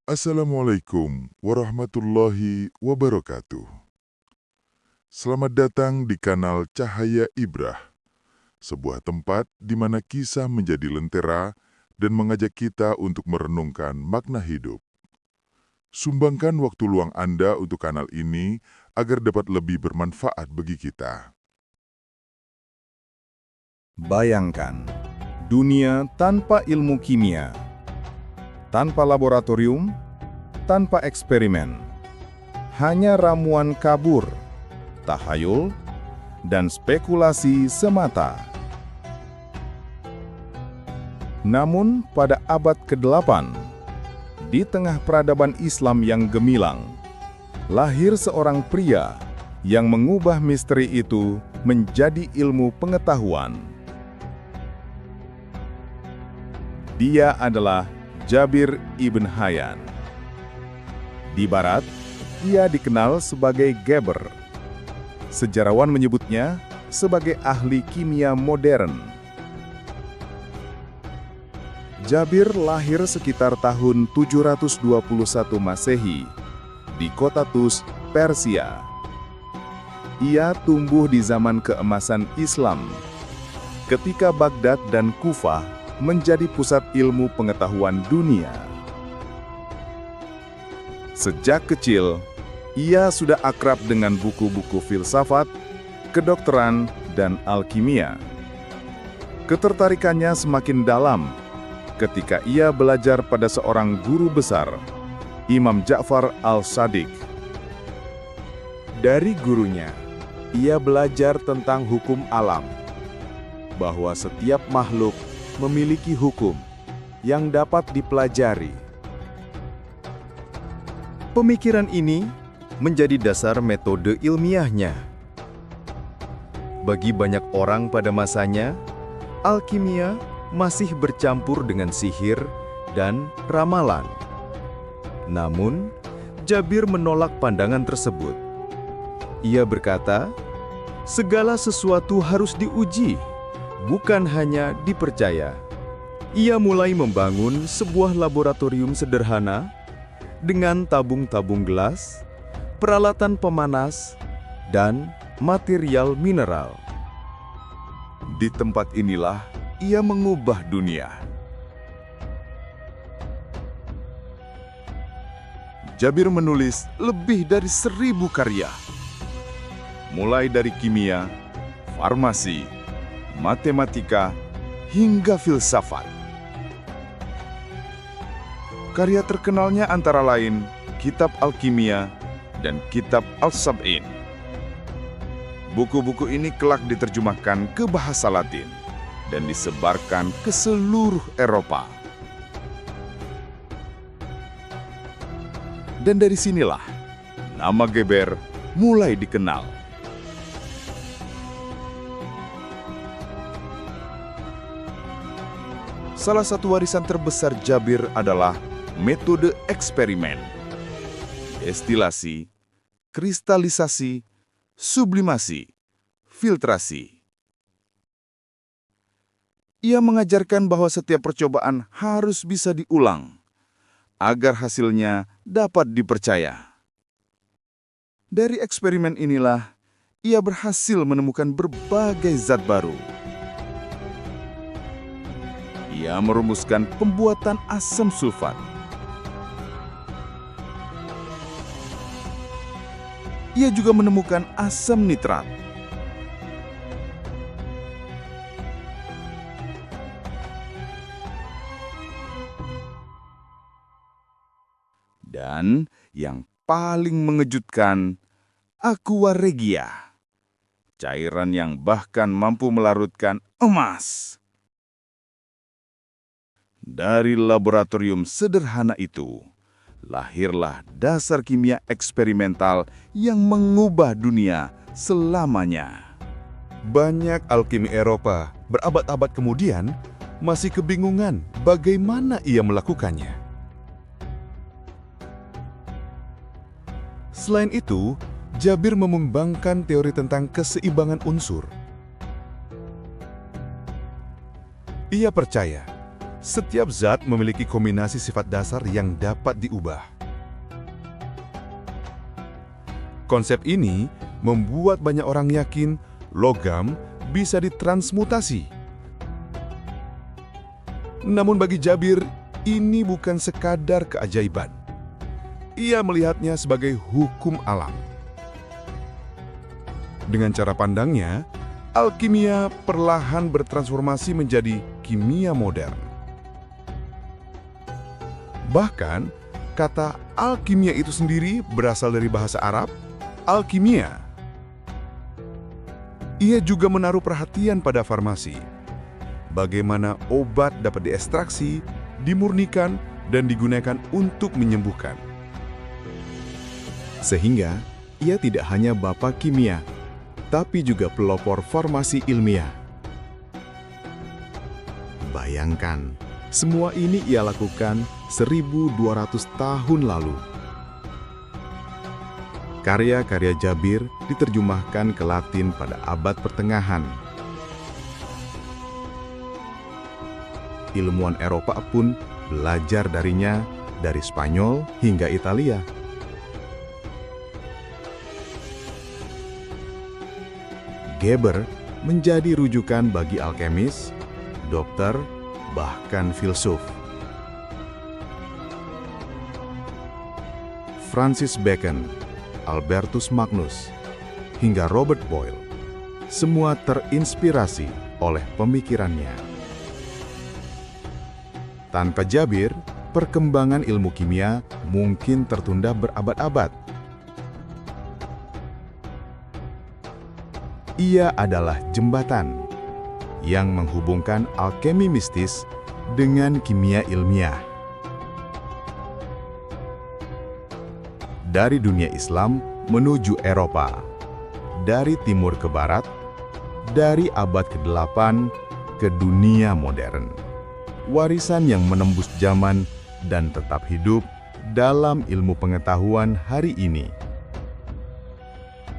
Assalamualaikum warahmatullahi wabarakatuh. Selamat datang di kanal Cahaya Ibrah, sebuah tempat di mana kisah menjadi lentera dan mengajak kita untuk merenungkan makna hidup. Sumbangkan waktu luang Anda untuk kanal ini agar dapat lebih bermanfaat bagi kita. Bayangkan, dunia tanpa ilmu kimia, tanpa laboratorium, tanpa eksperimen, hanya ramuan kabur, tahayul, dan spekulasi semata. Namun pada abad ke-8, di tengah peradaban Islam yang gemilang, lahir seorang pria yang mengubah misteri itu menjadi ilmu pengetahuan. Dia adalah Jabir ibn Hayyan. Di Barat, ia dikenal sebagai Geber. Sejarawan menyebutnya sebagai ahli kimia modern. Jabir lahir sekitar tahun 721 Masehi di kota Tus, Persia. Ia tumbuh di zaman keemasan Islam, ketika Baghdad dan Kufah menjadi pusat ilmu pengetahuan dunia. Sejak kecil, ia sudah akrab dengan buku-buku filsafat, kedokteran, dan alkimia. Ketertarikannya semakin dalam ketika ia belajar pada seorang guru besar, Imam Ja'far al-Shadiq. Dari gurunya, ia belajar tentang hukum alam, bahwa setiap makhluk memiliki hukum yang dapat dipelajari. Pemikiran ini menjadi dasar metode ilmiahnya. Bagi banyak orang pada masanya, alkimia masih bercampur dengan sihir dan ramalan. Namun, Jabir menolak pandangan tersebut. Ia berkata, segala sesuatu harus diuji, bukan hanya dipercaya. Ia mulai membangun sebuah laboratorium sederhana dengan tabung-tabung gelas, peralatan pemanas, dan material mineral. Di tempat inilah ia mengubah dunia. Jabir menulis lebih dari 1000 karya, mulai dari kimia, farmasi, matematika, hingga filsafat. Karya terkenalnya antara lain Kitab Alkimia dan Kitab Al-Sab'in. Buku-buku ini kelak diterjemahkan ke bahasa Latin dan disebarkan ke seluruh Eropa. Dan dari sinilah nama Geber mulai dikenal. Salah satu warisan terbesar Jabir adalah metode eksperimen, destilasi, kristalisasi, sublimasi, filtrasi. Ia mengajarkan bahwa setiap percobaan harus bisa diulang, agar hasilnya dapat dipercaya. Dari eksperimen inilah, ia berhasil menemukan berbagai zat baru. Ia merumuskan pembuatan asam sulfat. Ia juga menemukan asam nitrat. Dan yang paling mengejutkan, aqua regia, cairan yang bahkan mampu melarutkan emas. Dari laboratorium sederhana itu, lahirlah dasar kimia eksperimental yang mengubah dunia selamanya. Banyak alkimi Eropa berabad-abad kemudian masih kebingungan bagaimana ia melakukannya. Selain itu, Jabir mengembangkan teori tentang keseimbangan unsur. Ia percaya Setiap zat memiliki kombinasi sifat dasar yang dapat diubah. Konsep ini membuat banyak orang yakin logam bisa ditransmutasi. Namun bagi Jabir, ini bukan sekadar keajaiban. Ia melihatnya sebagai hukum alam. Dengan cara pandangnya, alkimia perlahan bertransformasi menjadi kimia modern. Bahkan, kata alkimia itu sendiri berasal dari bahasa Arab, alkimia. Ia juga menaruh perhatian pada farmasi. Bagaimana obat dapat diekstraksi, dimurnikan, dan digunakan untuk menyembuhkan. Sehingga, ia tidak hanya bapa kimia, tapi juga pelopor farmasi ilmiah. Bayangkan, semua ini ia lakukan 1200 tahun lalu. Karya-karya Jabir diterjemahkan ke Latin pada abad pertengahan. Ilmuwan Eropa pun belajar darinya dari Spanyol hingga Italia. Geber menjadi rujukan bagi alkemis, dokter, bahkan filsuf. Francis Bacon, Albertus Magnus, hingga Robert Boyle, semua terinspirasi oleh pemikirannya. Tanpa Jabir, perkembangan ilmu kimia mungkin tertunda berabad-abad. Ia adalah jembatan yang menghubungkan alkemi mistis dengan kimia ilmiah. Dari dunia Islam menuju Eropa, dari timur ke barat, dari abad ke-8 ke dunia modern. Warisan yang menembus zaman dan tetap hidup dalam ilmu pengetahuan hari ini.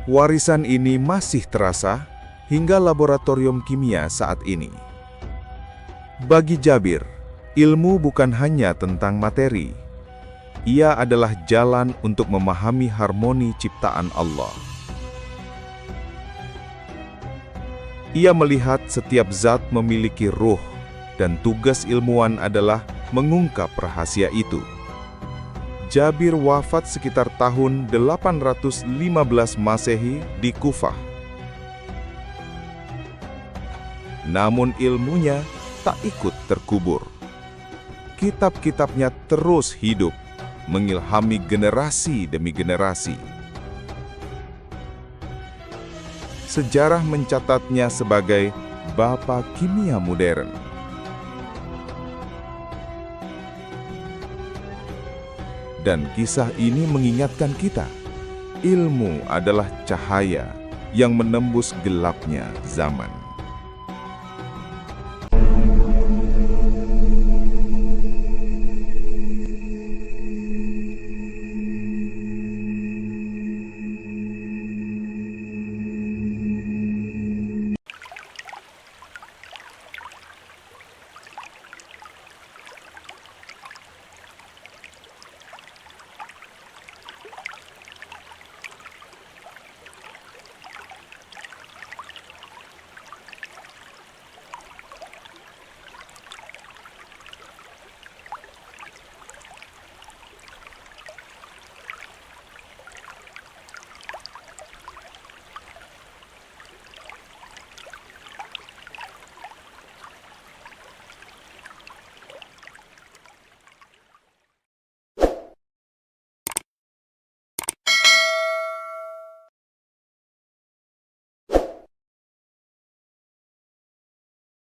Warisan ini masih terasa hingga laboratorium kimia saat ini. Bagi Jabir, ilmu bukan hanya tentang materi. Ia adalah jalan untuk memahami harmoni ciptaan Allah. Ia melihat setiap zat memiliki ruh, dan tugas ilmuwan adalah mengungkap rahasia itu. Jabir wafat sekitar tahun 815 Masehi di Kufah. Namun ilmunya tak ikut terkubur. Kitab-kitabnya terus hidup, mengilhami generasi demi generasi. Sejarah mencatatnya sebagai bapa kimia modern. Dan kisah ini mengingatkan kita, ilmu adalah cahaya yang menembus gelapnya zaman.